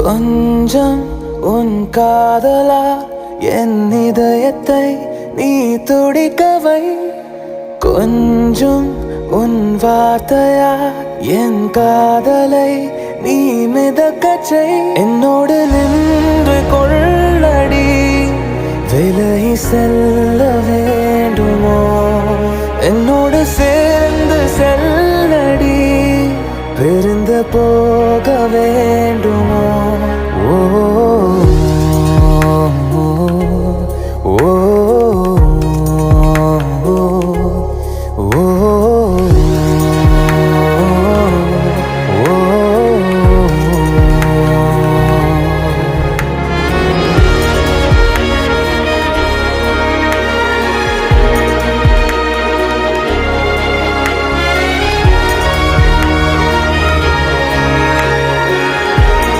கொஞ்சம் உன் காதலா என் இதயத்தை நீ துடிக்கவை. கொஞ்சம் உன் வார்த்தையா என் காதலை நீ மிதக்கச் செய். என்னோடு நின்று கொள்ளடி, விலகி செல்ல வேண்டுமோ? என்னோடு சேர்ந்து செல்லடி, பிரிந்து போக வேண்டும்.